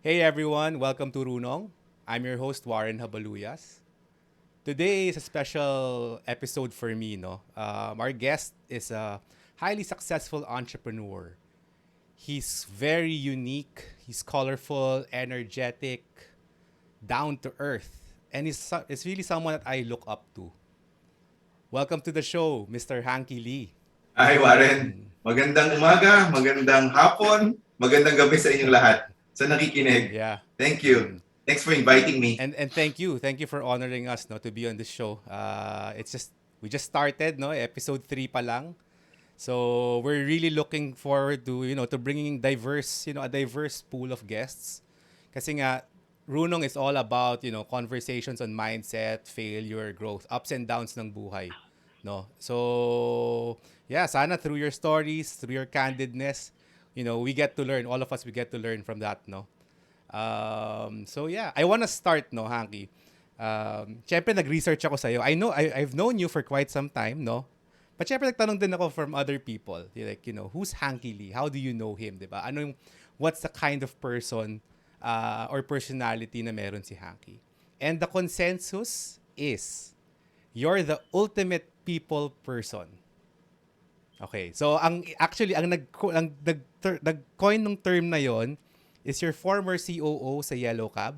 Hey everyone, welcome to RUNONG. I'm your host Warren Habaluyas. Today is a special episode for me, no. Our guest is a highly successful entrepreneur. He's very unique, he's colorful, energetic, down to earth, and he's really someone that I look up to. Welcome to the show, Mr. Hanky Lee. Hi Warren, magandang umaga, magandang hapon, magandang gabi sa inyong lahat sa nakikinig. Yeah. Thank you. Thanks for inviting me. And thank you for honoring us, no, to be on this show. It's just we just started, no, episode 3 pa lang. So we're really looking forward to, to bringing a diverse pool of guests. Kasi nga Runong is all about, conversations on mindset, failure, growth, ups and downs ng buhay, no. So yeah, sana through your stories, through your candidness, we get to learn, all of us we get to learn from that, no. So yeah, I wanna start, no, Hanky. Syempre nag-research ako sa'yo. I've known you for quite some time, no? But syempre nagtanong din ako from other people. Like, who's Hanky Lee? How do you know him, di ba? What's the kind of person or personality na meron si Hanky? And the consensus is, you're the ultimate people person. Okay. So nag-coin ng term na yon is your former COO sa Yellow Cab,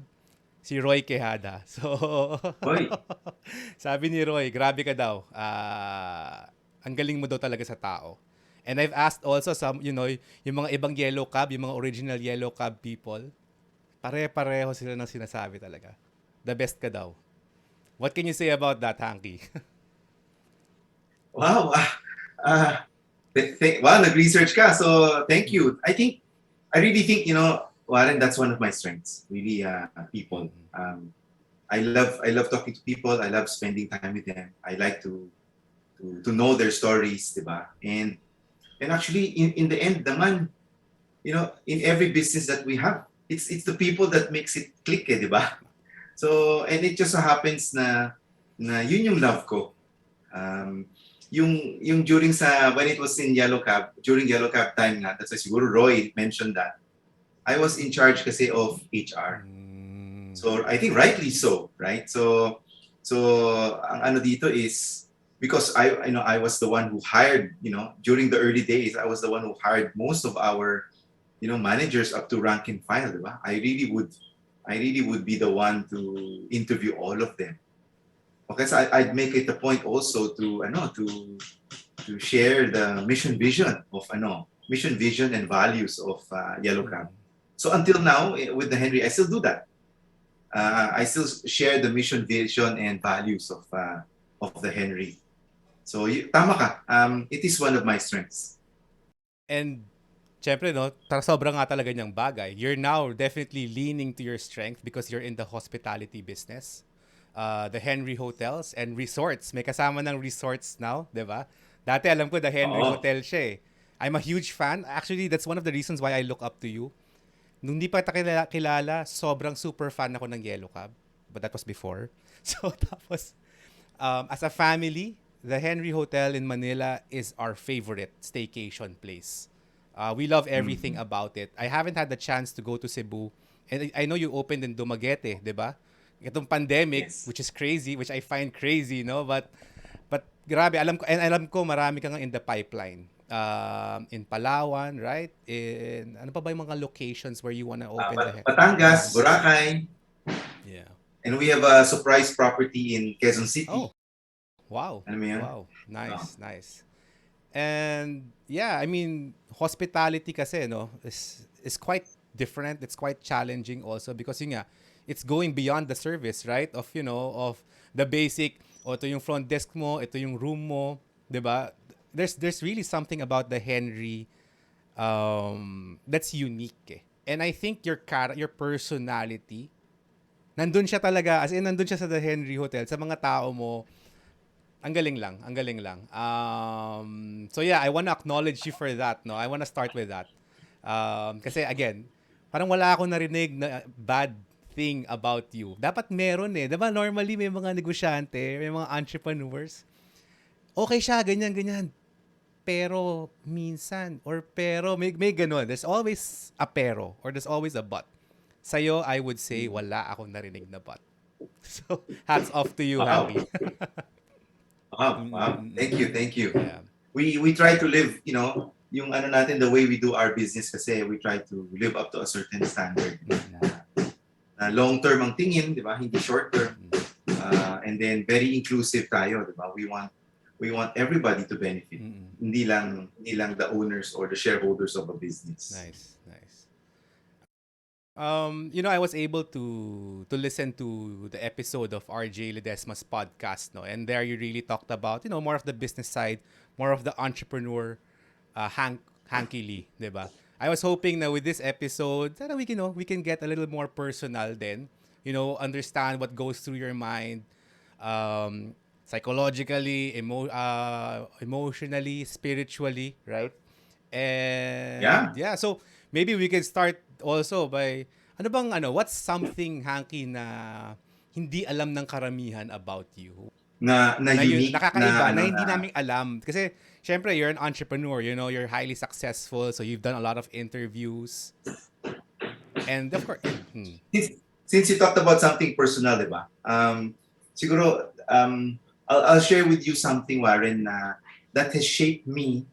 si Roy Quejada. So Hoy, sabi ni Roy, grabe ka daw. Ang galing mo daw talaga sa tao. And I've asked also some, yung mga ibang Yellow Cab, yung mga original Yellow Cab people, pare-pareho sila ng sinasabi talaga. The best ka daw. What can you say about that, Hanky? wow. Wow, nag-research ka. So, thank you. I really think, Warren, that's one of my strengths. Really, people. I love talking to people. I love spending time with them. I like to know their stories, diba? And actually, in the end, naman, in every business that we have, it's the people that makes it click, di ba? So, and it just so happens na yun yung love ko. Um, yung when it was in Yellow Cab, during Yellow Cab time nga, that's why siguro Roy mentioned that, I was in charge kasi of HR. So, I think rightly so, right? So ang ano dito is, because I was the one who hired, during the early days, I was the one who hired most of our, managers up to rank and file, diba? I really would be the one to interview all of them. Okay, so I'd make it a point also to share the mission vision and values of Yellow Cab. So until now, with the Henry, I still do that. I still share the mission, vision, and values of the Henry. So tama ka. It is one of my strengths. And syempre, no, sobrang nga talaga niyang bagay. You're now definitely leaning to your strength because you're in the hospitality business. The Henry Hotels and Resorts. May kasama ng resorts now, di ba? Dati alam ko the Henry Oo. Hotel siya eh. I'm a huge fan. Actually, that's one of the reasons why I look up to you. Nung di pa kita kilala, sobrang super fan ako ng Yellow Cab. But that was before. So, tapos, as a family, the Henry Hotel in Manila is our favorite staycation place. We love everything Mm. about it. I haven't had the chance to go to Cebu. And I know you opened in Dumaguete, di ba? Itong pandemic, Yes. which is crazy, which I find crazy, no? But grabe, alam ko marami kang in the pipeline. In Palawan, right? In ano pa ba yung mga locations where you wanna open Batangas, Batangas? Boracay, Yeah. and we have a surprise property in Quezon City. Oh, wow. Alam mo yun? Wow. Oh. Nice, nice. And yeah, I mean, hospitality kasi, no, is quite different. It's quite challenging also because yun nga, it's going beyond the service, right? Of the basic, o ito yung front desk mo, ito yung room mo, 'di ba? There's really something about the Henry that's unique eh. And I think your personality nandun siya talaga, as in nandun siya sa The Henry Hotel, sa mga tao mo, ang galing lang, ang galing lang. So yeah, I wanna acknowledge you for that, no? I wanna start with that. Kasi again, parang wala akong narinig na bad thing about you. Dapat meron eh. Diba normally may mga negosyante, may mga entrepreneurs. Okay siya, ganyan, ganyan. Pero minsan, or pero, may ganun. There's always a pero, or there's always a but. Sa'yo, I would say, wala akong narinig na bot. So, hats off to you, Wow. Hanky. Wow. Thank you. Thank you. Yeah. We try to live, yung ano natin, the way we do our business kasi we try to live up to a certain standard. Na long-term ang tingin, di ba? Hindi short-term. And then very inclusive tayo, di ba? We want everybody to benefit. Hindi lang the owners or the shareholders of a business. Nice. I was able to listen to the episode of RJ Ledesma's podcast, no, and there you really talked about, more of the business side, more of the entrepreneur, Hanky Lee, diba? I was hoping that with this episode, that we can get a little more personal, then, understand what goes through your mind, psychologically, emotionally, spiritually, right? And yeah, so maybe we can start also by what's something, Hanky, na hindi alam ng karamihan about you? Na unique nakakaiba na hindi namin alam kasi syempre you're an entrepreneur, you're highly successful, so you've done a lot of interviews. And of course, since you talked about something personal, di ba? Siguro I'll share with you something, Warren, that has shaped me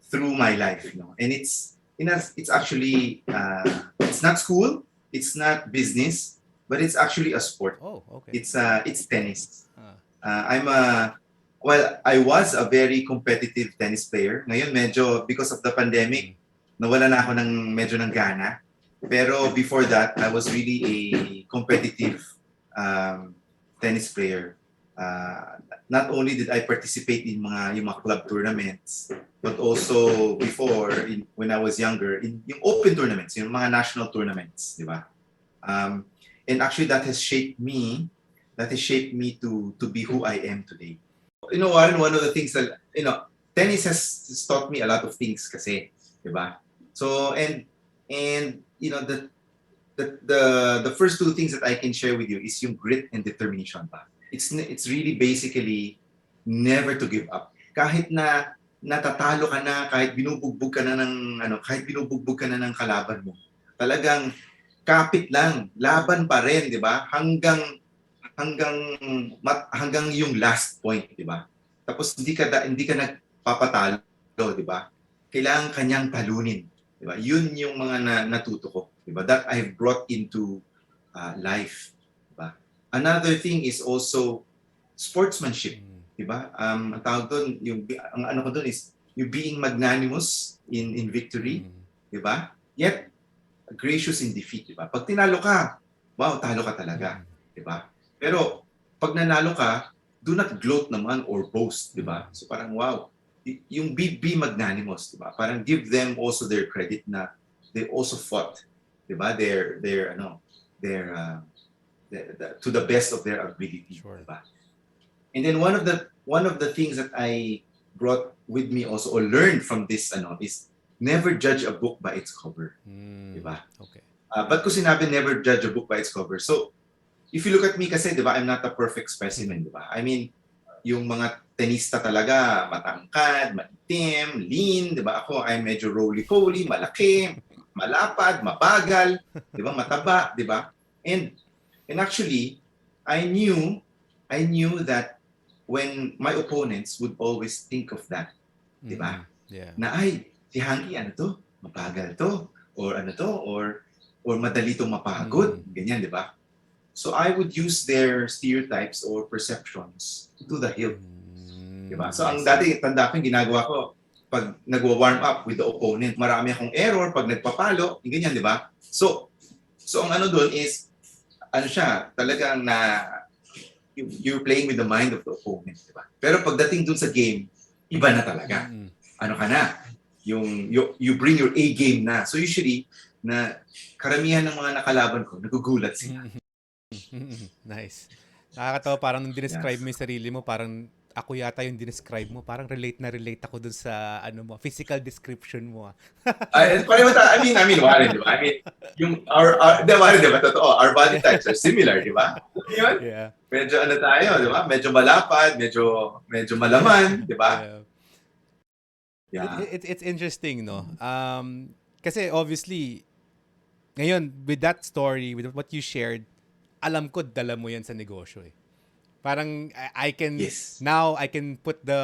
through my life, and it's actually it's not school, it's not business, but it's actually a sport. Oh, okay. It's tennis. I was a very competitive tennis player. Ngayon medyo because of the pandemic, nawala na ako medyo ng gana. Pero before that, I was really a competitive tennis player. Not only did I participate in yung mga club tournaments, but also before, when I was younger, in yung open tournaments, yung mga national tournaments, di ba? And actually, that has shaped me to be who I am today. One of the things that, tennis has taught me a lot of things kasi, di ba? So, and the first two things that I can share with you is yung grit and determination ba. It's really basically never to give up. Kahit na natatalo ka na, kahit binubugbog ka na ng kalaban mo. Talagang kapit lang, laban pa rin, 'di ba? Hanggang yung last point, 'di ba? Tapos hindi ka nagpapatalo, 'di ba? Kailangan kanyang talunin, 'di ba? Yun yung mga natuto ko, 'di ba? That I've brought into life. Another thing is also sportsmanship, di ba? Ang tawag doon, ang ano ko doon is you being magnanimous in victory, di ba? Yet gracious in defeat, di ba? Pag tinalo ka, wow, talo ka talaga, di ba? Pero pag nanalo ka, do not gloat naman or boast, di ba? So parang wow, yung be magnanimous, di ba? Parang give them also their credit na they also fought, di ba? Their to the best of their ability. Sure. Diba? And then one of the things that I brought with me also or learned from this is never judge a book by its cover. Diba? Okay. But ko sinabi never judge a book by its cover. So if you look at me kasi, diba, I'm not a perfect specimen, diba? I mean, yung mga tenista talaga, matangkad, maitim, lean, diba? Ako ay medyo roly-poly, malaki, malapad, mabagal, diba? Mataba, diba? And actually, I knew that when my opponents would always think of that, di ba? Yeah. Na ay, si Hanky, ano to? Mabagal to? Or ano to? Or madali tong mapagod? Ganyan, di ba? So I would use their stereotypes or perceptions to the hilt. Di ba? So ang dati, tanda ko, ginagawa ko, pag nagwa-warm up with the opponent, marami akong error pag nagpapalo, ganyan, di ba? So ang ano doon is, talagang you're playing with the mind of the opponent, di ba? Pero pagdating dun sa game, iba na talaga. Ano ka na? You bring your A game na. So usually, na karamihan ng mga nakalaban ko, nagugulat sila. Nice. Nakakatawa, parang nung dinescribe mo yung sarili mo, parang ako yata yung dinescribe mo, parang relate ako dun sa physical description mo. I mean, Warren, di ba? I mean, yung Warren, di ba? Totoo, our body types are similar, di ba? Yun? Yeah. Medyo tayo, di ba? Medyo malapad, medyo malaman, di ba? Yeah. It's interesting, no? Kasi obviously, Ngayon, with that story, with what you shared, alam ko dala mo yan sa negosyo eh. Parang I can Yes. now I can put the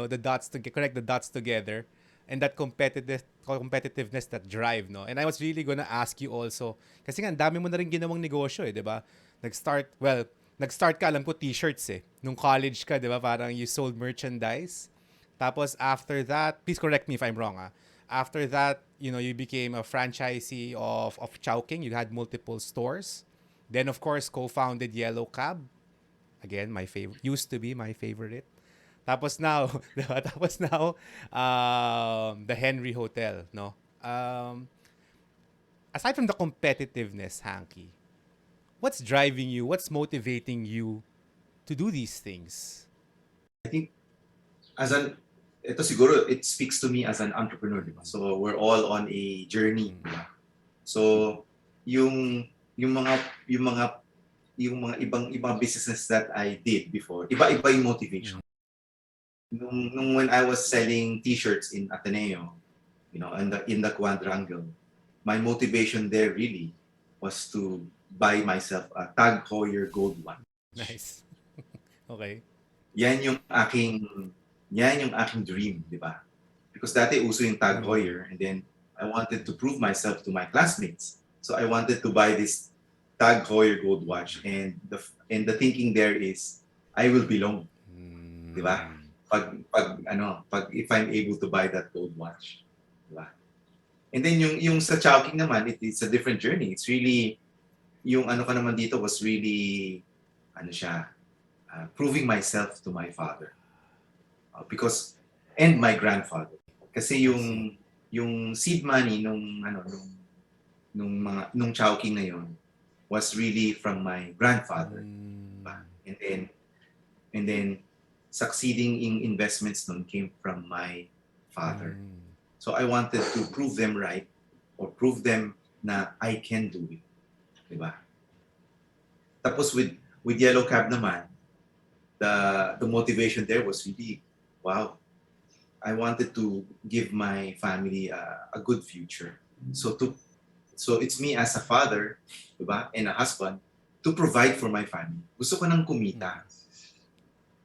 the dots to connect the dots together, and that competitiveness, that drive, no. And I was really gonna ask you also kasi nga ang dami mo na rin ginawang negosyo eh, 'di ba? Nag-start ka, alam ko, t-shirts eh. Nung college ka, 'di ba? Parang you sold merchandise. Tapos after that, please correct me if I'm wrong, ah. After that, you became a franchisee of Chowking. You had multiple stores. Then of course, co-founded Yellow Cab. Again, my favorite, used to be my favorite. Tapos now, diba? Tapos now, the Henry Hotel, no? Aside from the competitiveness, Hanky, what's driving you? What's motivating you to do these things? I think as an ito siguro it speaks to me as an entrepreneur, di ba? So we're all on a journey, di ba? So yung yung mga yung mga yung mga ibang businesses that I did before, iba-iba yung motivation. Nung when I was selling t-shirts in Ateneo, in the quadrangle, my motivation there really was to buy myself a Tag Heuer Gold one. Nice. Okay. Yan yung aking dream, di ba? Because dati uso yung Tag Heuer, and then I wanted to prove myself to my classmates. So I wanted to buy this Tag Heuer gold watch, and the thinking there is I will belong, di ba? Pag if I'm able to buy that gold watch, di ba? And then yung sa Chowking naman, it's a different journey. It's really yung ano ka naman dito was really proving myself to my father. Because and my grandfather. Kasi yung seed money nung Chowking na yon was really from my grandfather. And then succeeding in investments nun came from my father. So I wanted to prove them right, or prove them na I can do it. Diba? Tapos with Yellow Cab naman, the motivation there was really, wow, I wanted to give my family a good future. So it's me as a father, diba, and a husband, to provide for my family. Gusto ko nang kumita.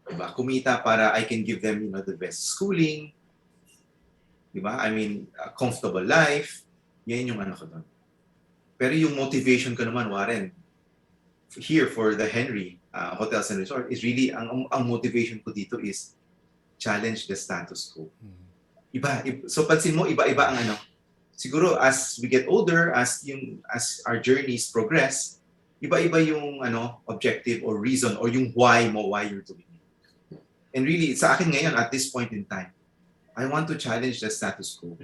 Diba? Kumita para I can give them, the best schooling, diba? I mean, a comfortable life. Yan yung ano ko doon. Pero yung motivation ko naman, Warren, here for the Henry Hotels and Resort, is really, ang motivation ko dito is challenge the status quo. So pansin mo, iba-iba ang ano. Siguro as we get older, as our journeys progress, iba-iba yung objective or reason or yung why you're doing it. And really, sa akin ngayon, at this point in time, I want to challenge the status quo.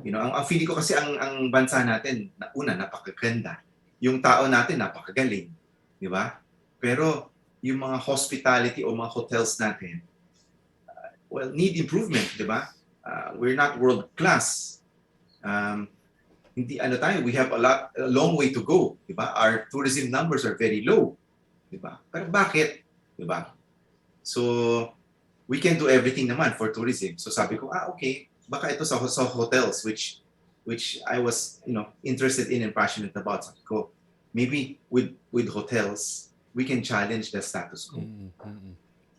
Ang feeling ko kasi ang bansa natin, una, napakaganda. Yung tao natin, napakagaling. Di ba? Pero yung mga hospitality o mga hotels natin, need improvement, di ba? We're not world class. We have a long way to go, di ba? Our tourism numbers are very low, di ba? Pero bakit? Di ba? So we can do everything naman for tourism. So sabi ko, okay, baka ito sa hotels which I was, interested in and passionate about. Sabi ko, maybe with hotels, we can challenge the status quo.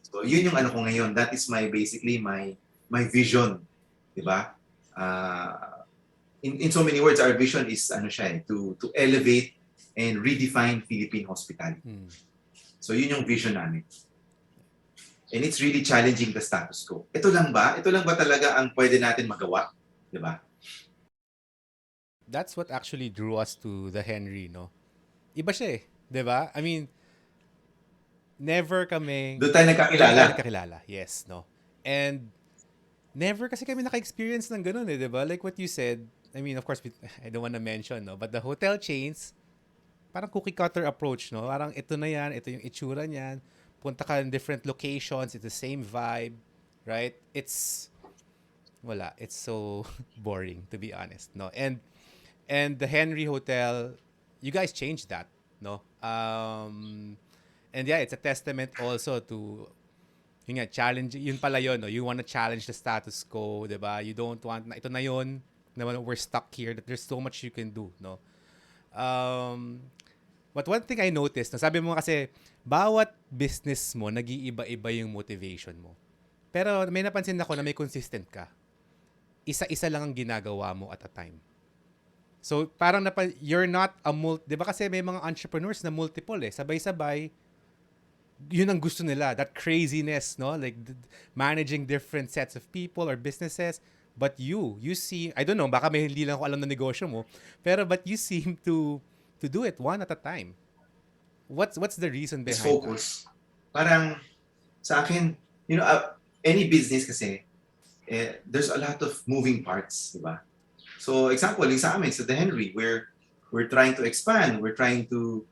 So yun yung ano ko ngayon. That is basically my vision, di ba? In so many words, our vision is to elevate and redefine Philippine hospitality. So yun yung vision namin. And it's really challenging the status quo. Ito lang ba? Ito lang ba talaga ang pwede natin magawa? Di ba? That's what actually drew us to the Henry, no? Iba siya eh. Di ba? I mean, never kami... Doon tayo nagkakilala. Yes, no? And never kasi kami naka-experience ng ganun eh, di ba? Like what you said, I mean, of course, I don't want to mention, no? But the hotel chains, parang cookie-cutter approach, no? Parang ito na yan, ito yung itsura niyan. Punta ka in different locations, it's the same vibe, right? It's so boring, to be honest, no? And the Henry Hotel, you guys changed that, no? And yeah, it's a testament also to yun nga, challenge, yun pala yun, no? You want to challenge the status quo, diba? You don't want, ito na yun, na we're stuck here, that there's so much you can do, no? Um, but one thing I noticed, no, sabi mo kasi, bawat business mo, nag-iiba-iba yung motivation mo. Pero may napansin ako na may consistent ka. Isa-isa lang ang ginagawa mo at a time. So, parang you're not a di ba kasi may mga entrepreneurs na multiple eh. Sabay-sabay, yun ang gusto nila. That craziness, no? Like, managing different sets of people or businesses. But you see, I don't know, baka may hindi lang ako alam na negosyo mo, pero but you seem to do it one at a time. What's the reason It's behind that? focus. Parang sa akin, any business kasi, there's a lot of moving parts, di ba? So example, sa amin, sa The Henry, we're trying to expand. We're trying to,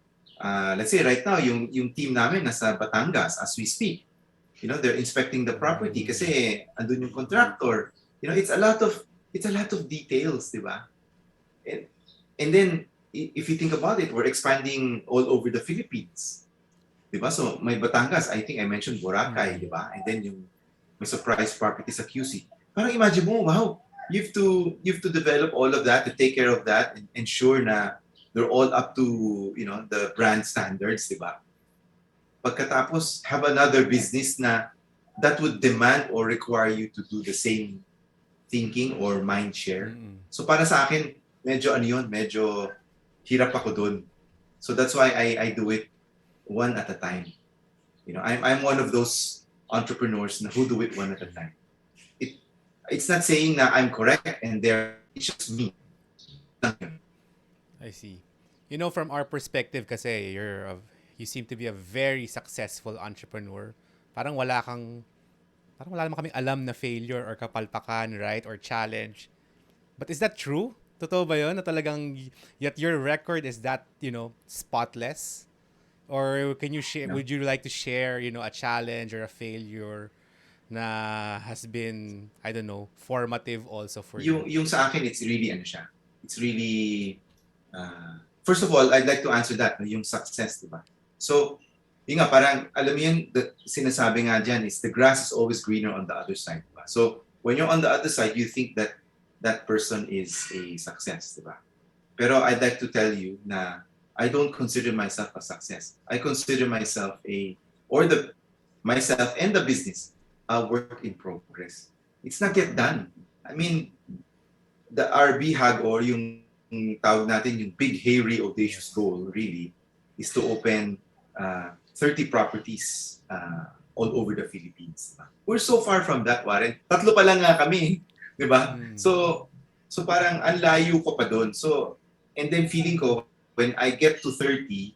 let's say right now, yung team namin nasa Batangas as we speak. They're inspecting the property kasi andun yung contractor. It's a lot of details, di ba? And then, if you think about it, we're expanding all over the Philippines. Di ba? So, may Batangas, I think I mentioned Boracay, di ba? And then yung may surprise property sa QC. Parang imagine mo, wow, you have to develop all of that, to take care of that, and ensure na they're all up to, the brand standards, di ba? Pagkatapos, have another business na that would demand or require you to do the same thinking or mind share. So para sa akin, medyo hirap ako dun. So that's why I do it one at a time. I'm one of those entrepreneurs na who do it one at a time. It's not saying na I'm correct and it's just me. I see. From our perspective kasi, you seem to be a very successful entrepreneur. Parang wala naman kaming alam na failure or kapalpakan, right? Or challenge. But is that true? Totoo ba yun? Na talagang, yet your record is that, spotless? Or can you share, would you like to share, a challenge or a failure na has been, I don't know, formative also for you? Yung sa akin, it's really, it's really, first of all, I'd like to answer that, yung success, di ba? So, yung nga, parang, alam mo yun, sinasabi nga dyan is the grass is always greener on the other side, di ba? So, when you're on the other side, you think that that person is a success, di ba? Pero I'd like to tell you na I don't consider myself a success. I consider myself myself and the business a work in progress. It's not yet done. I mean, the RB-HAG or yung tawag natin, yung big, hairy, audacious goal really is to open 30 properties all over the Philippines. We're so far from that, Warren. Tatlo pa lang nga kami, di ba? So parang ang layo ko pa doon. So, and then feeling ko, when I get to 30,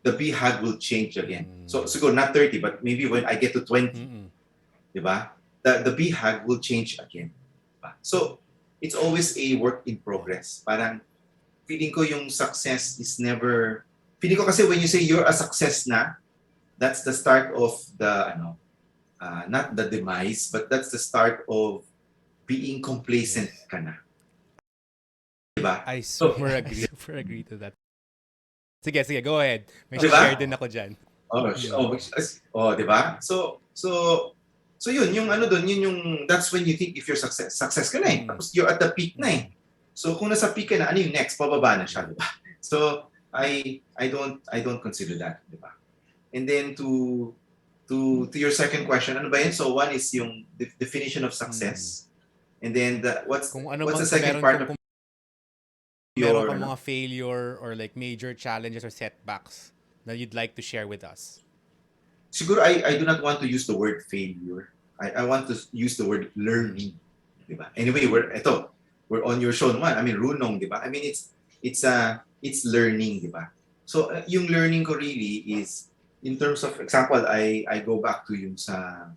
the BHAG will change again. So siguro not 30, but maybe when I get to 20, di ba? The BHAG will change again. Diba? So, it's always a work in progress. Parang, feeling ko yung success is never, feeling ko kasi when you say you're a success na, that's the start of the, not the demise, but that's the start of being complacent ka na. Diba? I super agree to that. Sige, go ahead. May diba? share din ako dyan. Diba? So yun, yung doon, yun yung, that's when you think if you're success ka na eh. Tapos you're at the peak na eh. So kung nasa peak ka na, ano yung next? Pababa na siya, diba? So, I don't consider that, diba? And then to your second question, ano ba yun? So one is yung definition of success. And then what's the second part of meron ka mga failure or like major challenges or setbacks that you'd like to share with us? Siguro I do not want to use the word failure. I want to use the word learning. Diba? Anyway, we're on your show naman. I mean, RUNONG, diba? I mean, it's learning, diba? So, yung learning ko really is, in terms of example, I go back to yung sa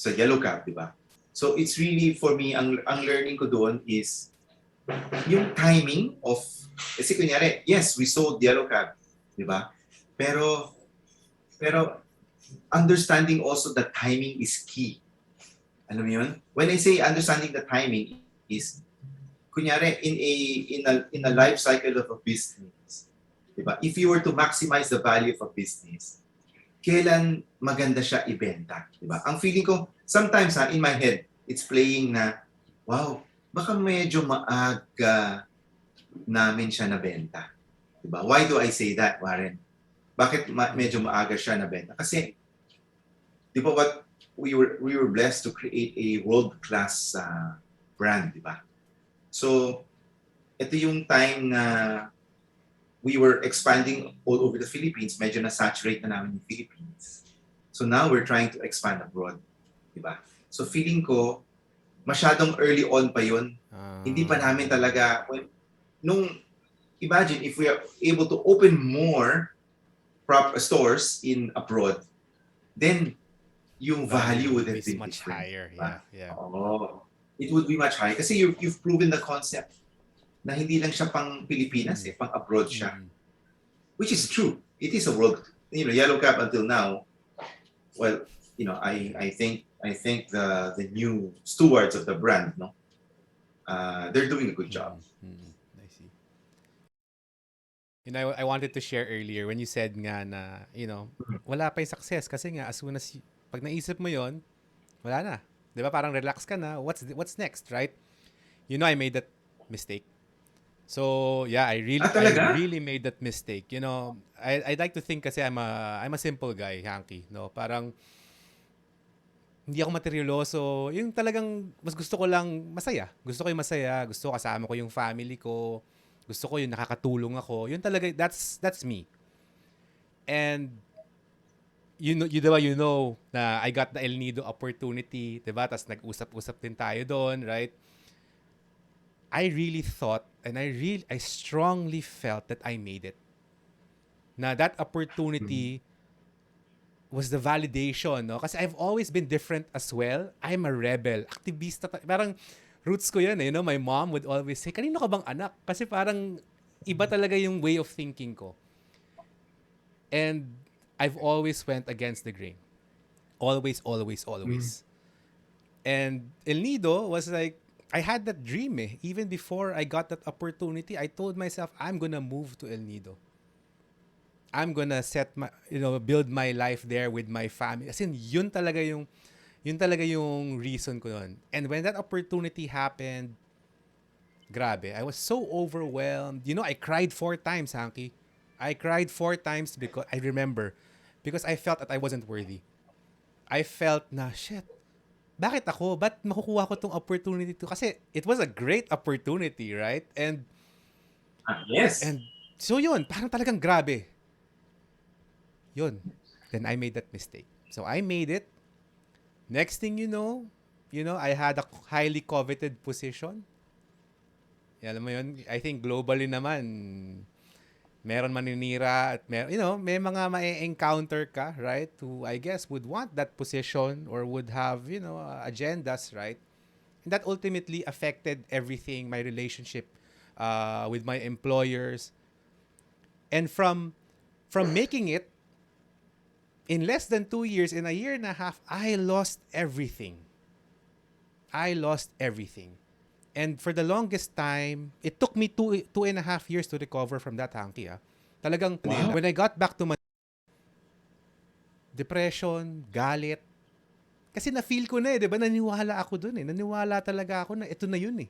Yellow Cab, diba? So, it's really, for me, ang learning ko doon is, yung timing of, kasi kunyari, yes, we sold Yellow Cab, di ba? Pero understanding also the timing is key. Alam mo yun? When I say understanding the timing is, kunyari, in a life cycle of a business, di ba? If you were to maximize the value of a business, kailan maganda siya ibenta, di ba? Ang feeling ko, sometimes in my head, it's playing na, wow, baka medyo maaga namin siya nabenta. Diba? Why do I say that, Warren? Bakit medyo maaga siya nabenta? Kasi, di ba what we were blessed to create a world-class brand, di ba? So, ito yung time na we were expanding all over the Philippines. Medyo na-saturate na namin yung Philippines. So now we're trying to expand abroad. Diba? So feeling ko, masyadong early on pa yun. Hindi pa namin talaga, nung, imagine if we are able to open more stores in abroad, then yung value would have is been much different. higher. Diba? Yeah. Oo. It would be much higher. Kasi you've proven the concept na hindi lang siya pang Pilipinas, pang abroad siya. Which is true. It is a world, Yellow Cap until now, well, I think the new stewards of the brand, no, they're doing a good job. I see. I wanted to share earlier when you said nga na, wala pa yung success kasi nga as soon as pag naisip mo yon, wala na. 'Di ba? Parang relax ka na. What's next, right? I made that mistake. So, yeah, I Talaga? really made that mistake. I'd like to think kasi I'm a simple guy, Hanky, no? Parang hindi ako materialoso. Yung talagang mas gusto ko lang masaya. Gusto ko yung masaya. Gusto ko kasama ko yung family ko. Gusto ko yung nakakatulong ako. Yun talaga, that's me. And diba, na I got the El Nido opportunity, diba? Tapos nag-usap-usap din tayo doon, right? I really thought and I strongly felt that I made it. Na that opportunity was the validation, no? Kasi I've always been different as well. I'm a rebel. Aktivista. Parang roots ko yan, eh. My mom would always say, kanino ka bang anak? Kasi parang iba talaga yung way of thinking ko. And I've always went against the grain. Always, always, always. And El Nido was like, I had that dream, eh. Even before I got that opportunity, I told myself, I'm gonna move to El Nido. I'm gonna build my life there with my family. As in, yun talaga yung reason ko nun. And when that opportunity happened, grabe, I was so overwhelmed. I cried 4 times, Hanky. I cried 4 times because because I felt that I wasn't worthy. I felt na, shit, bakit ako? Ba't makukuha ko tong opportunity to? Kasi it was a great opportunity, right? Yes. And so yun, parang talagang grabe. Yun. Then I made that mistake. So I made it. Next thing I had a highly coveted position. Alam mo yun, I think globally naman, meron maninira at may mga ma-encounter ka, right? Who I guess would want that position or would have, agendas, right? And that ultimately affected everything, my relationship with my employers. And from making it, in less than 2 years, in a year and a half, I lost everything. I lost everything. And for the longest time, it took me 2.5 years to recover from that, Hanky. Talagang, when I got back to my depression, galit, kasi na-feel ko na, di ba? Naniwala ako dun, eh. Naniwala talaga ako na ito na yun, eh.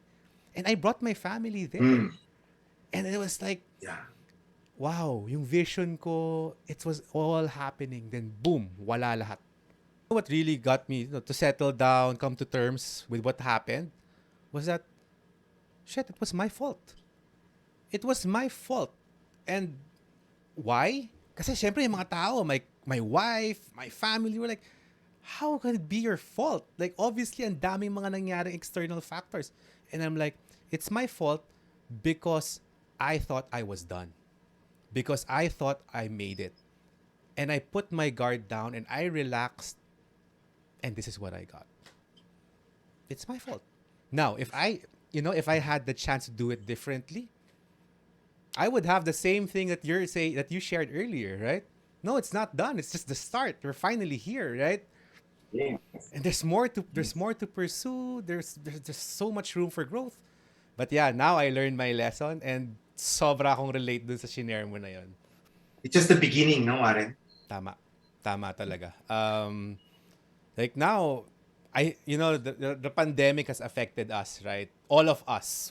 And I brought my family there. And it was like, wow, yung vision ko, it was all happening. Then boom, wala lahat. What really got me to settle down, come to terms with what happened, was that, shit, it was my fault. It was my fault. And why? Kasi syempre yung mga tao, my wife, my family were like, how can it be your fault? Like, obviously, ang daming mga nangyaring external factors. And I'm like, it's my fault because I thought I was done. Because I thought I made it. And I put my guard down and I relaxed. And this is what I got. It's my fault. Now, if I had the chance to do it differently, I would have the same thing that you shared earlier, right? No, it's not done. It's just the start. We're finally here, right? Yes. And there's more to pursue. There's just so much room for growth. But yeah, now I learned my lesson and sobra akong relate dun sa shinare mo na yun. It's just the beginning, no, Warren? Tama. Tama talaga. Like now, the pandemic has affected us, right? All of us.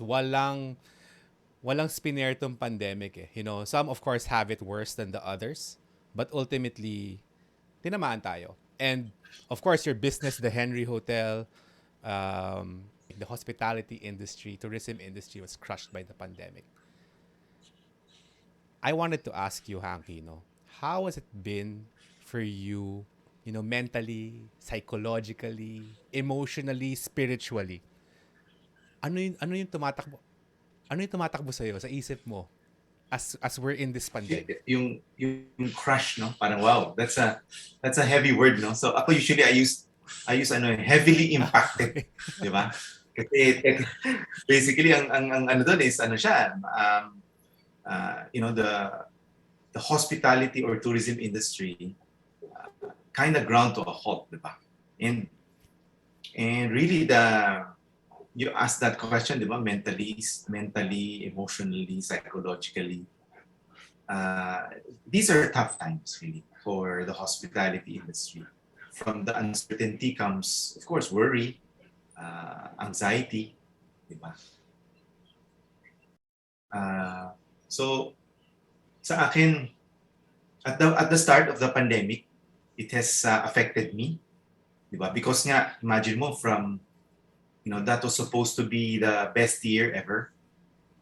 walang spinare tong pandemic eh. You know, some of course have it worse than the others, but ultimately, tinamaan tayo. And of course, your business, the Henry Hotel, the hospitality industry, tourism industry was crushed by the pandemic. I wanted to ask you, Hanky, no, how has it been for you, you know, mentally, psychologically, emotionally, spiritually? Ano yung tumatakbo? Ano yung tumatakbo sa isip mo as we're in this pandemic? Yung crush, no? Parang wow, that's a heavy word, no? So ako usually I use heavily impacted, Okay. 'di ba? Kasi basically ang ano doon is ano siya, the hospitality or tourism industry kind of ground to a halt, 'di ba? And really you ask that question, 'di ba? Mentally, emotionally, psychologically. These are tough times really for the hospitality industry. From the uncertainty comes, of course, worry, anxiety, diba? So sa akin, at the start of the pandemic, it has affected me, diba? Because nga, imagine mo from, that was supposed to be the best year ever,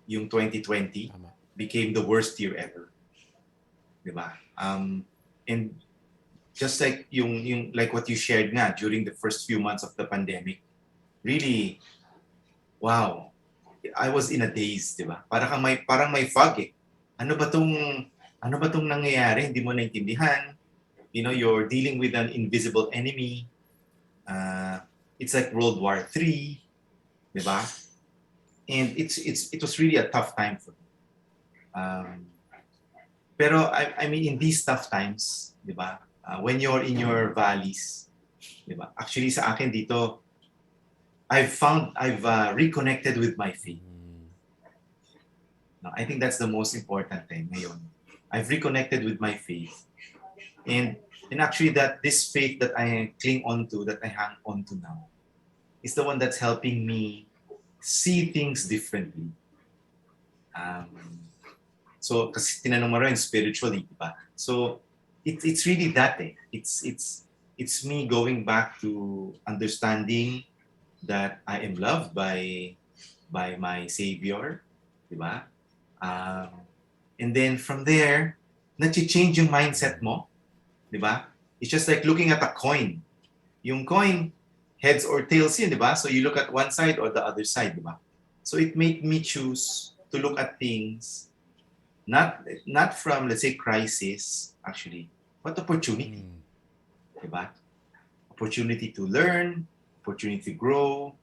yung 2020 Tama. became the worst year ever. Diba? And just like yung like what you shared nga during the first few months of the pandemic, really, wow, I was in a daze, di ba? Parang may fog eh. Ano ba tong nangyayari? Hindi mo naintindihan. You're dealing with an invisible enemy. It's like World War III, di ba? And it was really a tough time for me. Pero I mean, in these tough times, di ba? When you're in your valleys, di ba? Actually sa akin dito, I've reconnected with my faith. No, I think that's the most important thing ngayon. I've reconnected with my faith. And actually that this faith that I cling on to, that I hang on to now, is the one that's helping me see things differently. So kasi tinanong mo rin spiritually, di ba? So it's really that eh. It's me going back to understanding that I am loved by my Savior, di ba? And then from there, nag-change yung mindset mo, di ba? It's just like looking at a coin. Yung coin, heads or tails yun, di ba? So you look at one side or the other side, di ba? So it made me choose to look at things not from, let's say, crisis, actually, but opportunity, di ba? Opportunity to learn, opportunity to grow,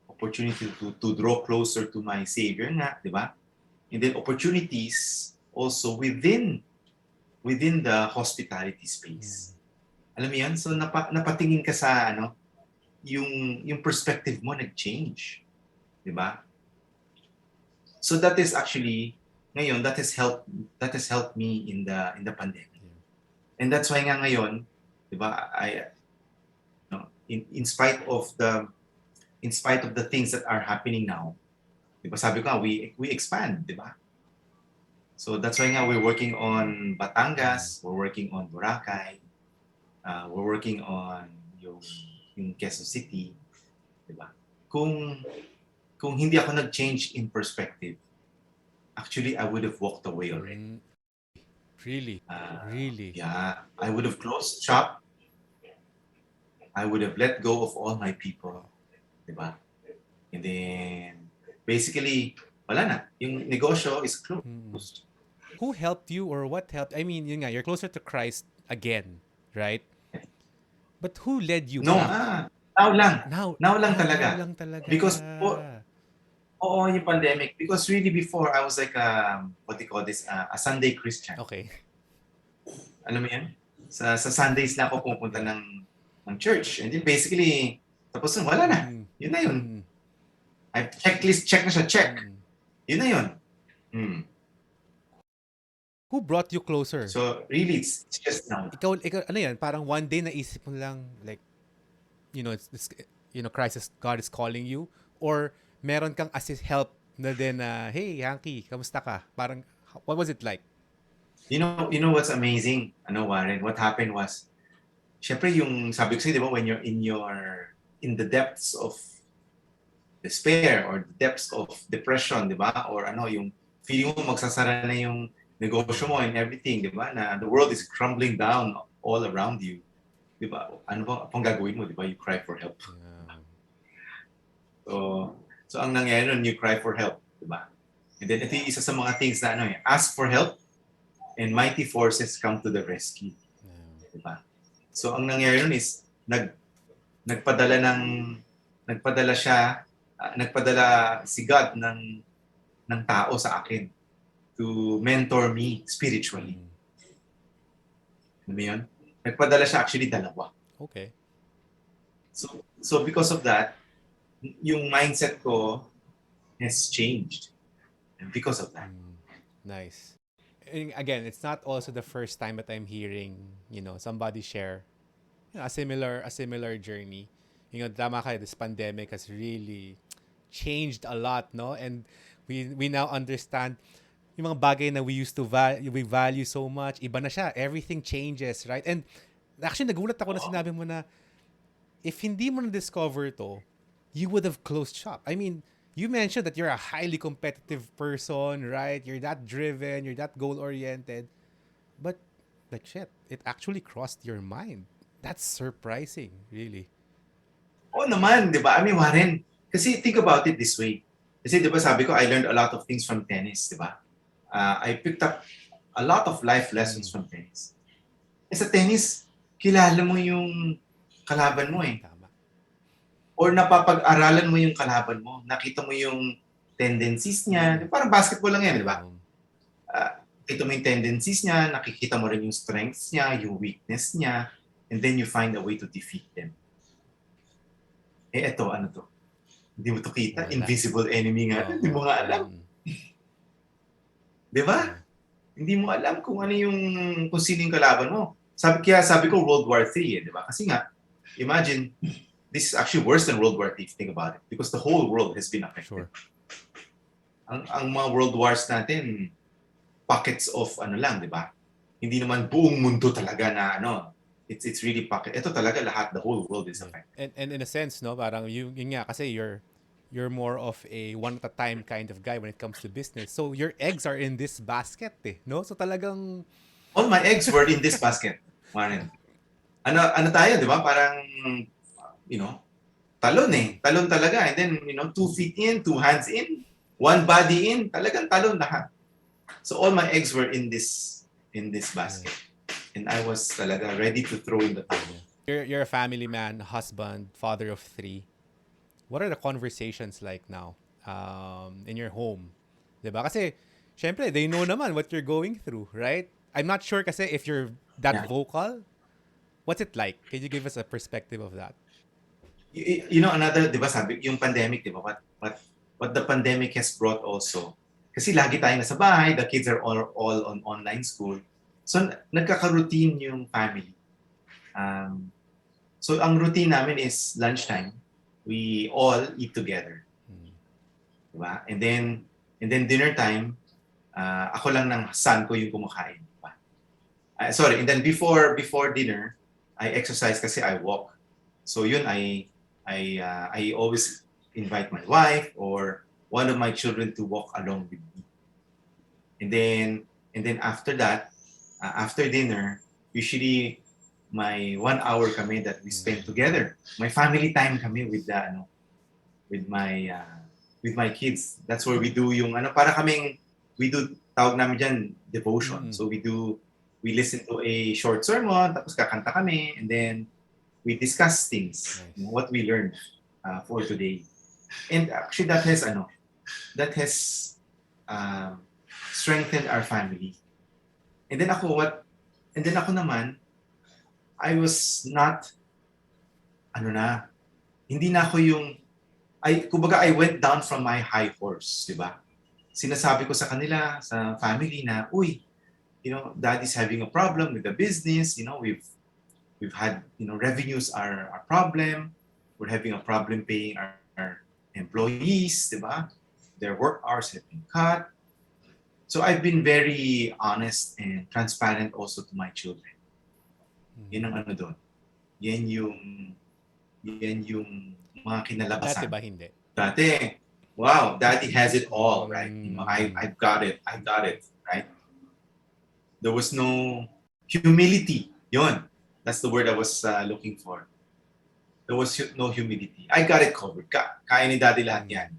opportunity to draw closer to my Savior nga, di ba? And then opportunities also within the hospitality space. Alam mo yan? So napatingin ka sa yung perspective mo nag-change. Di ba? So that is actually ngayon that has helped me in the pandemic. And that's why nga ngayon, di ba, in spite of the things that are happening now, di ba, sabi ko nga, we expand, di ba? So that's why nga we're working on Batangas, we're working on Boracay, we're working on yung Quezon City, di ba? Kung hindi ako nag-change in perspective, actually I would have walked away already. Really? Really? Yeah, I would have closed shop. I would have let go of all my people, di ba? And then basically wala na. Yung negosyo is closed. Who helped you or what helped? I mean, yun nga, you're closer to Christ again, right? But who led you No, back? now lang. Now Now lang talaga. lang talaga. Because oo, yung pandemic. Because really before, I was like, what do you call this? A Sunday Christian. Okay. Alam mo yan? Sa Sundays lang ako pupunta ng church. And then basically, tapos wala na. Yun na yun. Check na siya, check. Yun na yun. Who brought you closer? So really, it's just now. Ikaw, ano yan? Parang one day naisip mo lang, like, it's Christ God is calling you? Or meron kang help Na din hey, Hanky, kamusta ka? Parang, what was it like? You know what's amazing? Warren, what happened was, syempre yung sabi ko sa'yo, di ba, when you're in the depths of despair or the depths of depression, di ba? Or yung feeling mo magsasara na yung negosyo mo and everything, di ba? Na the world is crumbling down all around you. Di ba? Ano ba ang gagawin mo, di ba? You cry for help. Yeah. So ang nangyayari nun, you cry for help, di ba? And then ito yung isa sa mga things na ask for help and mighty forces come to the rescue. Yeah. Di ba? So ang nangyayari nun is nagpadala si God ng tao sa akin to mentor me spiritually. Alam mo yun? Nagpadala siya actually dalawa. Okay. So because of that, yung mindset ko has changed. And because of that. Nice. And again, it's not also the first time that I'm hearing, somebody share a similar journey. Tama kayo, this pandemic has really changed a lot, no? And we now understand yung mga bagay na we used to we value so much. Iba na siya. Everything changes, right? And actually, nagulat ako na sinabi mo na if hindi mo na-discover to, you would have closed shop. I mean, you mentioned that you're a highly competitive person, right? You're that driven, you're that goal-oriented. But, like, shit, it actually crossed your mind. That's surprising, really. Oo naman, di ba? I mean, Warren, kasi think about it this way. Kasi di ba sabi ko, I learned a lot of things from tennis, di ba? I picked up a lot of life lessons from tennis. Sa tennis, kilala mo yung kalaban mo eh. Tama. Or napapag-aralan mo yung kalaban mo. Nakita mo yung tendencies niya. Parang basketball lang yan, di ba? Nakita mo yung tendencies niya, nakikita mo rin yung strengths niya, yung weakness niya, and then you find a way to defeat them. Eto, ano to? Hindi mo to kita? Wala. Invisible enemy nga. Hindi mo nga alam. Di ba? Hindi mo alam kung sino yung kalaban mo. Sabi ko World War III, di ba? Kasi nga, imagine, this is actually worse than World War III if you think about it. Because the whole world has been affected. Sure. Ang mga world wars natin, pockets of lang, di ba? Hindi naman buong mundo talaga na it's really pocket. Ito talaga lahat, the whole world is affected. And in a sense, no, parang yun nga, kasi you're more of a one at a time kind of guy when it comes to business. So your eggs are in this basket, no? So talagang all my eggs were in this basket, Warren. Ano tayo, di ba? Parang talon eh. Talon talaga. And then, 2 feet in, 2 hands in, 1 body in, talagang talon lahat. So all my eggs were in this basket. And I was talaga ready to throw in the towel. You're a family man, husband, father of 3. What are the conversations like now in your home? Diba? Kasi, syempre, they know naman what you're going through, right? I'm not sure kasi if you're that vocal. What's it like? Can you give us a perspective of that? Another, diba sabi, yung pandemic, diba? What the pandemic has brought also. Kasi lagi tayo nasa bahay, the kids are all on online school. So, nagkaka-routine yung family. So, ang routine namin is lunchtime. We all eat together. Diba? And then dinner time, ako lang ng son ko yung kumakain. Diba? And then before dinner, I exercise kasi I walk. So yun, I always invite my wife or one of my children to walk along with me. And then after that, after dinner, usually my 1 hour kami that we spend together. My family time kami with my kids. That's where we do yung we do, tawag namin dyan, devotion. So we listen to a short sermon, tapos kakanta kami, and then we discuss things, what we learned for today. And actually that has strengthened our family. And then ako naman, I was not, hindi na ako kumbaga I went down from my high horse, di ba? Sinasabi ko sa kanila, sa family na, uy, daddy's having a problem with the business, we've had, revenues are a problem, we're having a problem paying our employees, di ba? their work hours have been cut. So I've been very honest and transparent also to my children. Yan ang ano doon. Yan yung mga Dati kinalabasan. ba hindi? Dati, wow, daddy has it all, right? Mm. I've got it, right? There was no humility. Yun. That's the word I was looking for. There was no humility. I got it covered. Kaya ni daddy lahat yan.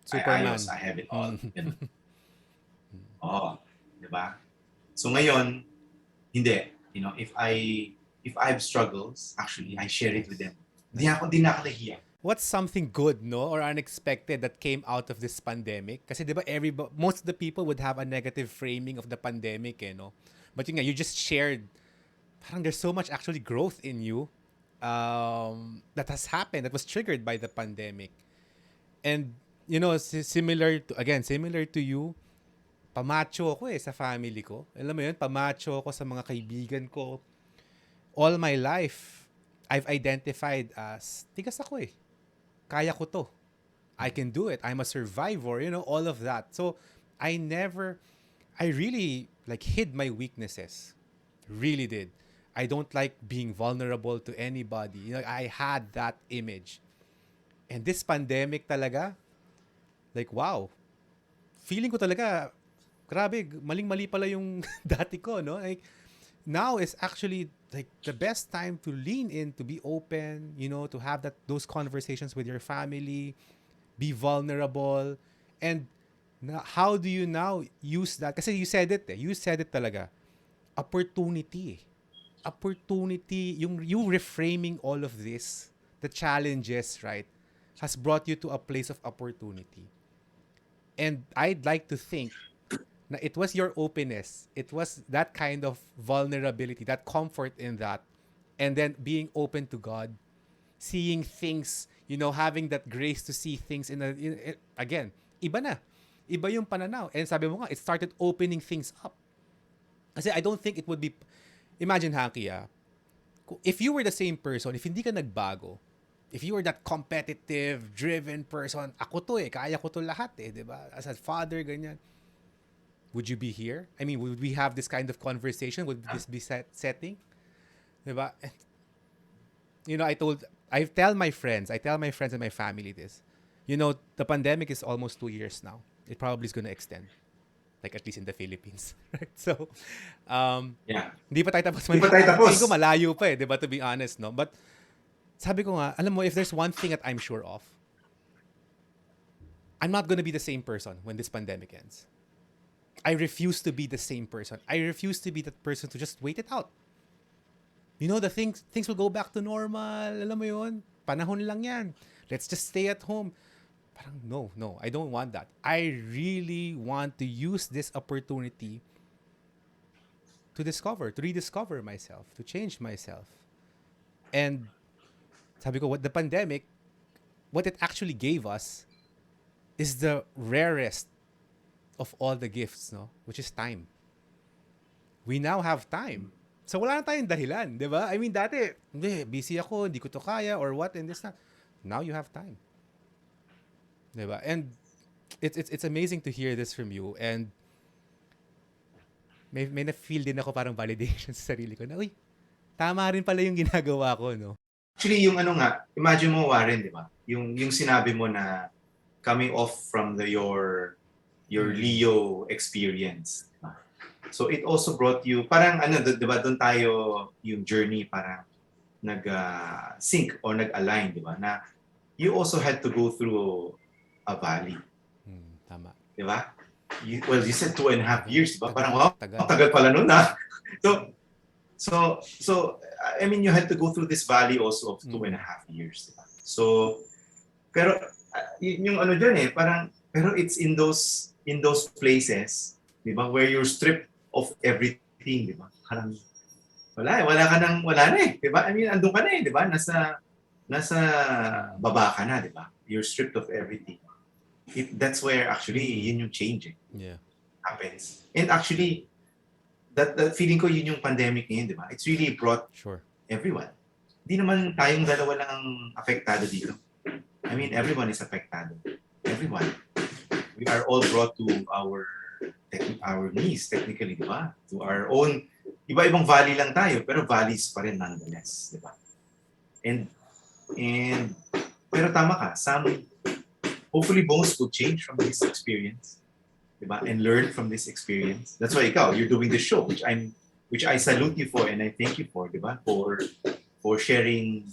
Superman. I have it all. Ganun. Oo. Diba? So ngayon, hindi. You know, if I have struggles, actually, I share it with them. Hindi na ako nahiya. What's something good, no, or unexpected that came out of this pandemic? Kasi 'di ba most of the people would have a negative framing of the pandemic, no? But yun nga, you just shared parang there's so much actually growth in you that has happened, that was triggered by the pandemic. And you know, similar to you, pamacho ako sa family ko. Alam mo yun, pamacho ako sa mga kaibigan ko. All my life, I've identified as tigas ako kaya ko to. I can do it. I'm a survivor, you know, all of that. So, I really like hid my weaknesses. Really did. I don't like being vulnerable to anybody. You know, I had that image. And this pandemic talaga, like wow. Feeling ko talaga, grabe, maling-mali pala yung dati ko, no? Like, now is actually like the best time to lean in, to be open, you know, to have those conversations with your family, be vulnerable, and how do you now use that? Kasi you said it talaga. Opportunity. You reframing all of this, the challenges, right, has brought you to a place of opportunity. And I'd like to think na it was your openness. It was that kind of vulnerability, that comfort in that. And then being open to God, seeing things, you know, having that grace to see things again, iba na. Iba yung pananaw. And sabi mo nga, it started opening things up. Kasi I don't think it would be, imagine Hanky, if you were the same person, if hindi ka nagbago, if you were that competitive, driven person, ako to kaya ko to lahat di ba? As a father, ganyan. Would you be here? I mean, would we have this kind of conversation? Would this be setting? Diba? You know, I tell my friends and my family this. You know, the pandemic is almost 2 years now. It probably is going to extend. Like at least in the Philippines. Right? So, hindi pa tayo tapos. Hindi ko malayo pa diba, to be honest, no? But, sabi ko nga, alam mo, if there's one thing that I'm sure of, I'm not going to be the same person when this pandemic ends. I refuse to be the same person. I refuse to be that person to just wait it out. You know, the things will go back to normal. Alam mo yun? Panahon lang yan. Let's just stay at home. Parang no. I don't want that. I really want to use this opportunity to rediscover myself, to change myself. And sabi ko, what the pandemic, what it actually gave us is the rarest of all the gifts, no? Which is time. We now have time. So wala na tayong dahilan, di ba? I mean, dati, busy ako, hindi ko to kaya, or what, and this na. Now you have time. Di ba? And it's amazing to hear this from you. And may na-feel din ako parang validation sa sarili ko na, uy, tama rin pala yung ginagawa ko, no? Actually, yung imagine mo, Warren, di ba? Yung sinabi mo na coming off from your Leo experience. So it also brought you, parang diba, doon tayo yung journey parang nag-sync or nag-align, diba? Na you also had to go through a valley. Tama. Diba? You said 2.5 years, diba? Parang, wow, tagal pala nun So, I mean, you had to go through this valley also of 2.5 years, diba? So, pero, yung dyan parang, pero it's in those places, di ba, where you're stripped of everything, di ba? Parang wala na di ba? I mean, andun ka na di ba? Nasa baba ka na, di ba? You're stripped of everything. That's where actually yun yung change happens. And actually, that feeling ko yun yung pandemic ngayon, di ba? It's really brought everyone. Di naman tayong dalawa lang apektado dito. I mean, everyone is apektado. Everyone. we are all brought to our knees technically, di ba? To our own, iba-ibang valley lang tayo, pero valleys pa rin nonetheless, di ba? And pero tama ka, hopefully most will change from this experience, di ba? And learn from this experience. That's why you're doing the show, which I salute you for and I thank you for, di ba? For sharing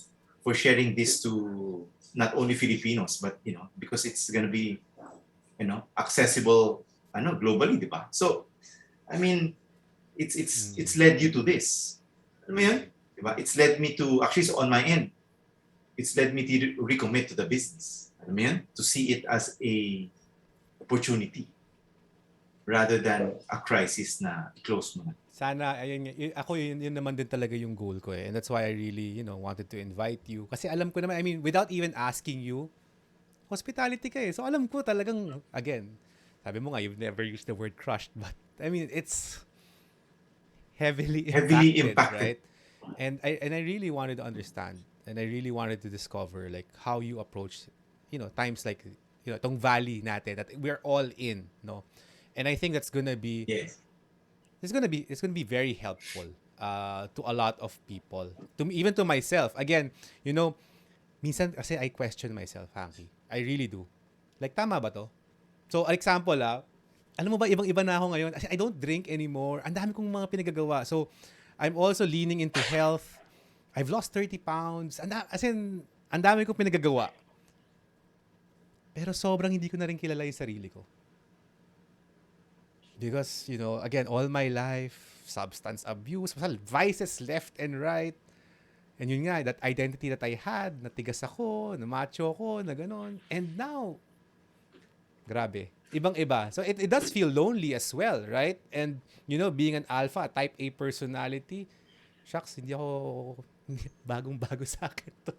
this to not only Filipinos, but because it's gonna be accessible globally, di ba? So I mean, it's led you to this. Alam mo yun? Di ba? It's led me to, actually on my end, it's led me to recommit to the business. Alam mo yun? To see it as a opportunity rather than a crisis na close mo na. Sana, ayun, ako yun naman din talaga yung goal ko eh. And that's why I really, wanted to invite you. Kasi alam ko naman, I mean, without even asking you, hospitality ka eh. So alam ko talagang, again, sabi mo nga, you've never used the word crushed, but I mean, it's heavily impacted, right? And I really wanted to understand, and I really wanted to discover like how you approach, times like, tong valley natin that we're all in, no? And I think that's gonna be, Yes. it's gonna be very helpful to a lot of people, even to myself. Again, minsan kasi I question myself, Hanky. I really do. Like, tama ba to? So, example alam mo ba, ibang-iba na ako ngayon. I don't drink anymore. Ang dami kong mga pinagagawa. So, I'm also leaning into health. I've lost 30 pounds. As in, ang dami kong pinagagawa. Pero sobrang hindi ko na rin kilala yung sarili ko. Because, again, all my life, substance abuse, vices left and right. And yun nga, that identity that I had, natigas ako, na macho ako, na gano'n. And now, grabe. Ibang-iba. So it does feel lonely as well, right? And, being an alpha, a type A personality, shucks, hindi ako, bagong-bago sa akin to.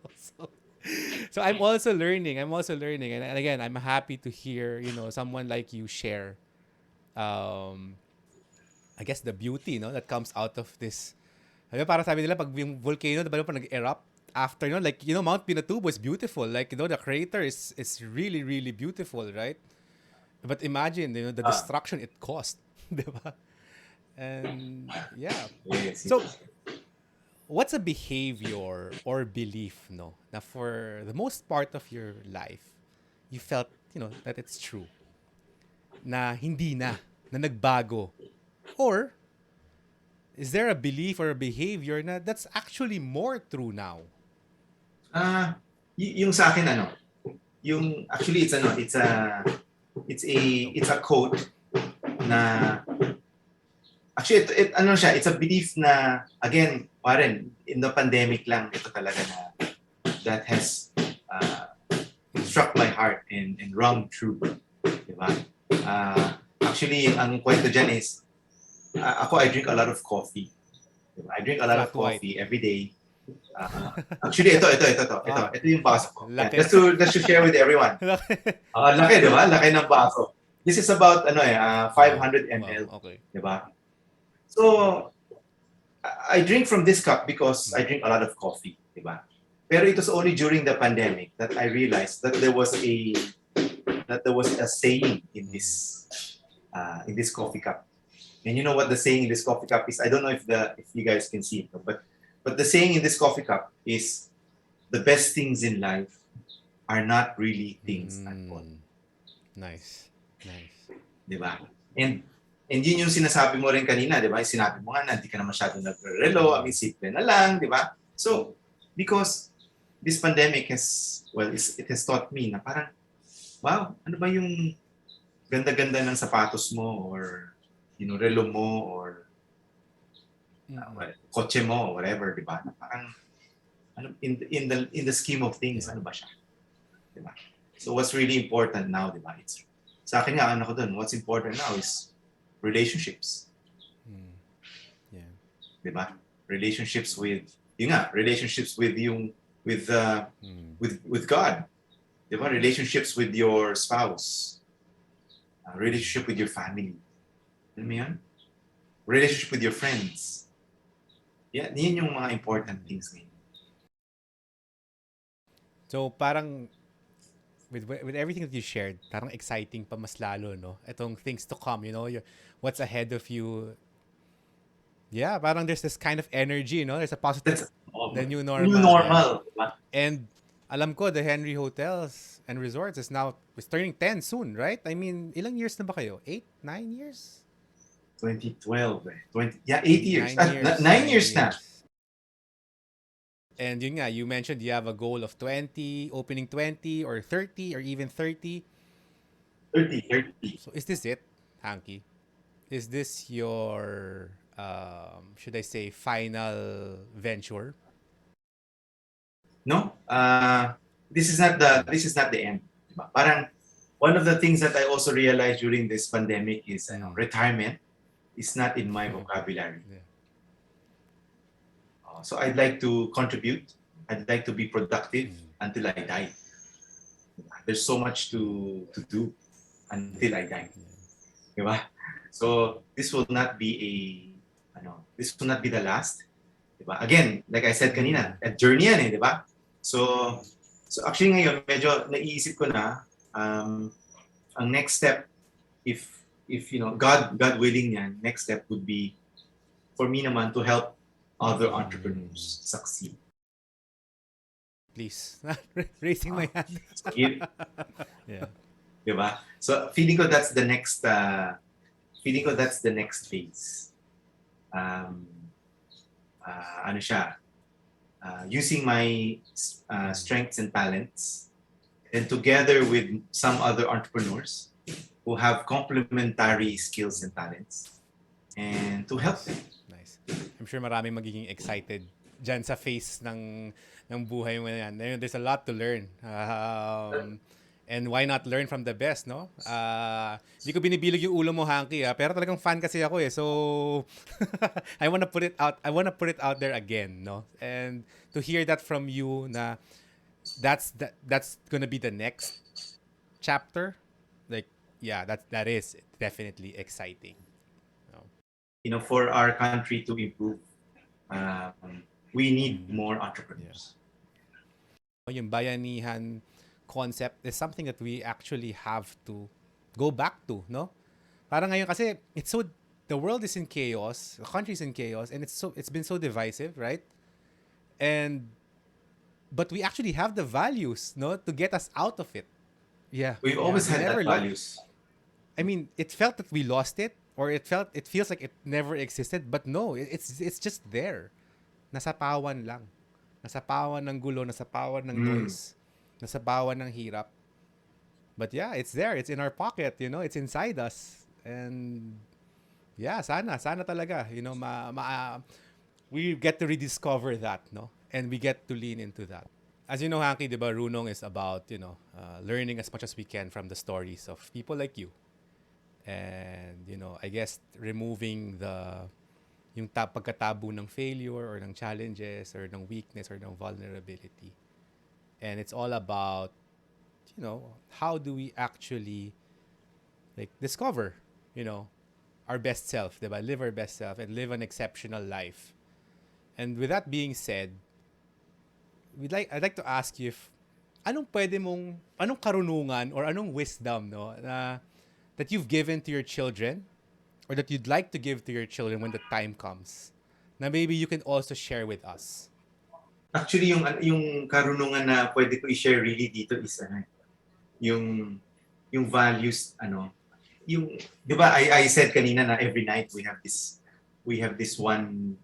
So I'm also learning. And again, I'm happy to hear, someone like you share, I guess, the beauty, that comes out of this. Para sabi nila, pag yung volcano, diba, pag nag-erupt, after, like, Mount Pinatubo is beautiful. Like, the crater is really, really beautiful, right? But imagine, the destruction it caused. Diba? And, yeah. Yes. So, what's a behavior or belief, na for the most part of your life, you felt, that it's true? Na hindi na nagbago? Or, is there a belief or a behavior na that's actually more true now? Yung sa akin yung actually it's a quote na actually it's a belief na, again, parang in the pandemic lang ito talaga na that has struck my heart and rung true, di ba? Actually, ang kwento dyan is ako, I drink a lot of coffee. Diba? I drink a lot of coffee every day. Actually, ito yung baso ko. Just to share with everyone. Laki, di ba? Laki ng baso. This is about 500 ml. Wow, okay. Di ba? So, I drink from this cup because I drink a lot of coffee. Di ba? Pero it was only during the pandemic that I realized that there was a saying in this coffee cup. And you know what the saying in this coffee cup is? I don't know if you guys can see it, but the saying in this coffee cup is, the best things in life are not really things at all. Nice. Diba? And yun yung sinasabi mo rin kanina, diba? Sinabi mo nga na hindi ka na masyado nagre-relo, simple na lang, diba? So, because this pandemic it has taught me na parang, wow, ano ba yung ganda-ganda ng sapatos mo or relo mo or kotse mo or whatever, di ba? Parang in the scheme of things, ano ba siya? Di ba? So what's really important now, di ba? Sa akin nga, what's important now is relationships. Yeah. Di ba? Relationships with with God. Di ba? Relationships with your spouse. Relationship with your family. Alam mo yan? Relationship with your friends. Yan yung mga important things ngayon. So, parang with everything that you shared, parang exciting pa mas lalo, no? Itong things to come, what's ahead of you. Yeah, parang there's this kind of energy, there's a positive, That's the new new normal, yeah. normal. Diba? And alam ko, the Henry Hotels and Resorts is turning 10 soon, right? I mean, ilang years na ba kayo? 8? 9 years? 2012. 8 years. 9 years. 9 years na. And yun nga, you mentioned you have a goal of 20, opening 20 or 30 or even 30. 30. So is this it, Hanky? Is this your, should I say, final venture? No, this is not the end. Diba? Parang one of the things that I also realized during this pandemic is retirement is not in my vocabulary. Yeah. So I'd like to contribute. I'd like to be productive until I die. There's so much to do until I die. Diba? So this will not be the last. Diba? Again, like I said kanina, a journey yan diba? So actually ngayon, medyo naiisip ko na, ang next step, if God willing yan, next step would be for me naman to help other entrepreneurs succeed. Please. Raising my hand. Yeah. Diba? So feeling ko that's the next phase. Ano siya? Using my strengths and talents, and together with some other entrepreneurs who have complementary skills and talents, and to help them. Nice. I'm sure maraming magiging excited dyan sa face ng buhay mo yan. There's a lot to learn. And why not learn from the best, no? Hindi ko binibilog yung ulo mo, Hanky, pero talagang fan kasi ako eh. So I wanna put it out there again, no? And to hear that from you na that's gonna be the next chapter, like, yeah, that is definitely exciting. For our country to improve, we need more entrepreneurs. Yeah. Yung bayanihan concept is something that we actually have to go back to, no? Parang ngayon kasi the world is in chaos, the country is in chaos, and it's been so divisive, right? But we actually have the values, no, to get us out of it. Yeah. We always had that values. I mean, it felt that we lost it, or it feels like it never existed, but no, it's just there. Nasapawan lang. Nasapawan ng gulo, nasapawan ng noise. Nasabawan ng hirap. But yeah, it's there. It's in our pocket, it's inside us. And yeah, sana talaga, we get to rediscover that, no? And we get to lean into that. As you know, Hanky, diba, Runong is about, learning as much as we can from the stories of people like you. And, I guess removing yung pagkatabu ng failure or ng challenges or ng weakness or ng vulnerability. And it's all about, how do we actually discover, our best self, diba? Live our best self and live an exceptional life. And with that being said, I'd like to ask you if anong karunungan or anong wisdom, no, that you've given to your children or that you'd like to give to your children when the time comes, na maybe you can also share with us. Actually, yung karunungan na pwede ko i-share really dito is yung values, yung, di ba, I said kanina na every night we have this 1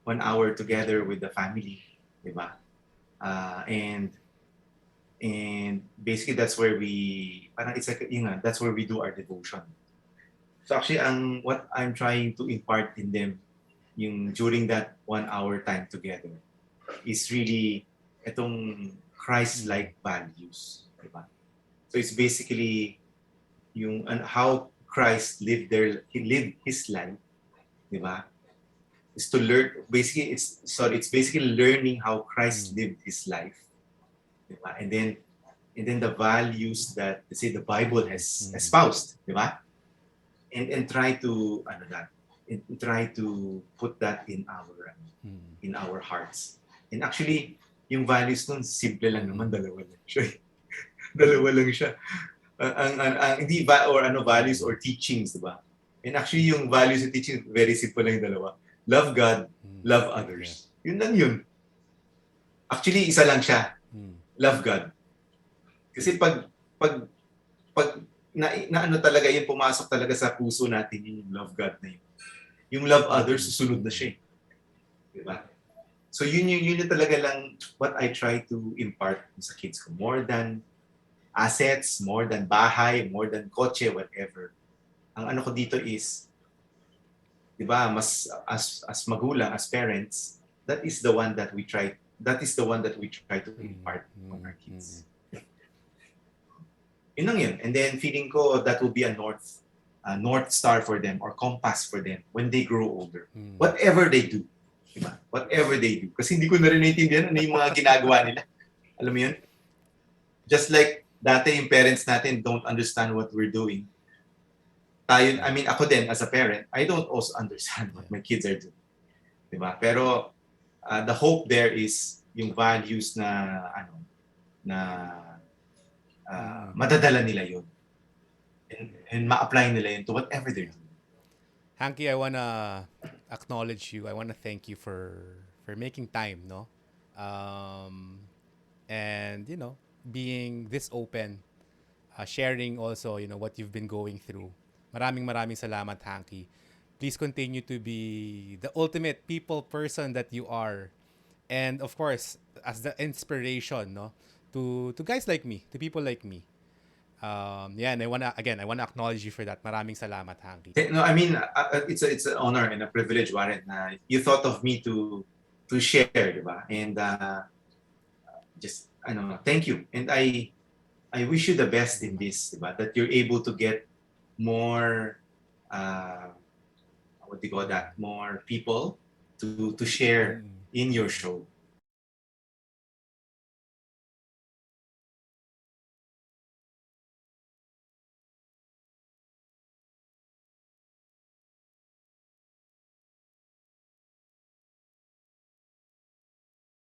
hour together with the family, di ba? And basically that's where that's where we do our devotion. So actually, what I'm trying to impart in them during that 1 hour time together is really itong Christ-like values, diba? So it's basically how Christ lived his life, diba? Is to learn. Basically, it's basically learning how Christ lived his life, diba? And then the values that, let's say, the Bible has espoused, diba? And try to try to put that in our hearts. And actually, yung values nun, simple lang naman, dalawa lang. Dalawa lang siya. Hindi values or teachings, di ba? And actually, yung values and teachings, very simple lang yung dalawa. Love God, love Yeah. others. Yun lang yun. Actually, isa lang siya. Love God. Kasi pag, pag na ano talaga yung pumasok talaga sa puso natin, yung love God na yun. Yung love others, susunod na siya. Di ba? So yun yung talaga lang what I try to impart sa kids ko. More than assets, more than bahay, more than kotse, whatever. Ang ano ko dito is, di ba, mas as magulang, as parents, that is the one that we try to impart on our kids. Yun lang yun. And then feeling ko that will be a north star for them or compass for them when they grow older. Whatever they do. Diba? Whatever they do. Kasi hindi ko na rin naintindihan ano yung mga ginagawa nila. Alam mo yun? Just like dati yung parents natin don't understand what we're doing. Tayo, I mean, ako din as a parent, I don't also understand what my kids are doing. Diba? Pero the hope there is yung values na madadala nila yun. And ma-apply nila yun to whatever they're doing. Hanky, I wanna acknowledge you. I wanna thank you for making time, no? And being this open, sharing also, what you've been going through. Maraming salamat, Hanky. Please continue to be the ultimate people person that you are. And of course, as the inspiration, no? To guys like me, to people like me. And I wanna acknowledge you for that. Maraming salamat, Hanky. No, I mean, it's an honor and a privilege, Warren. You thought of me to share, diba? And just thank you. And I wish you the best in this, diba? That you're able to get more what do you call that? More people to share in your show.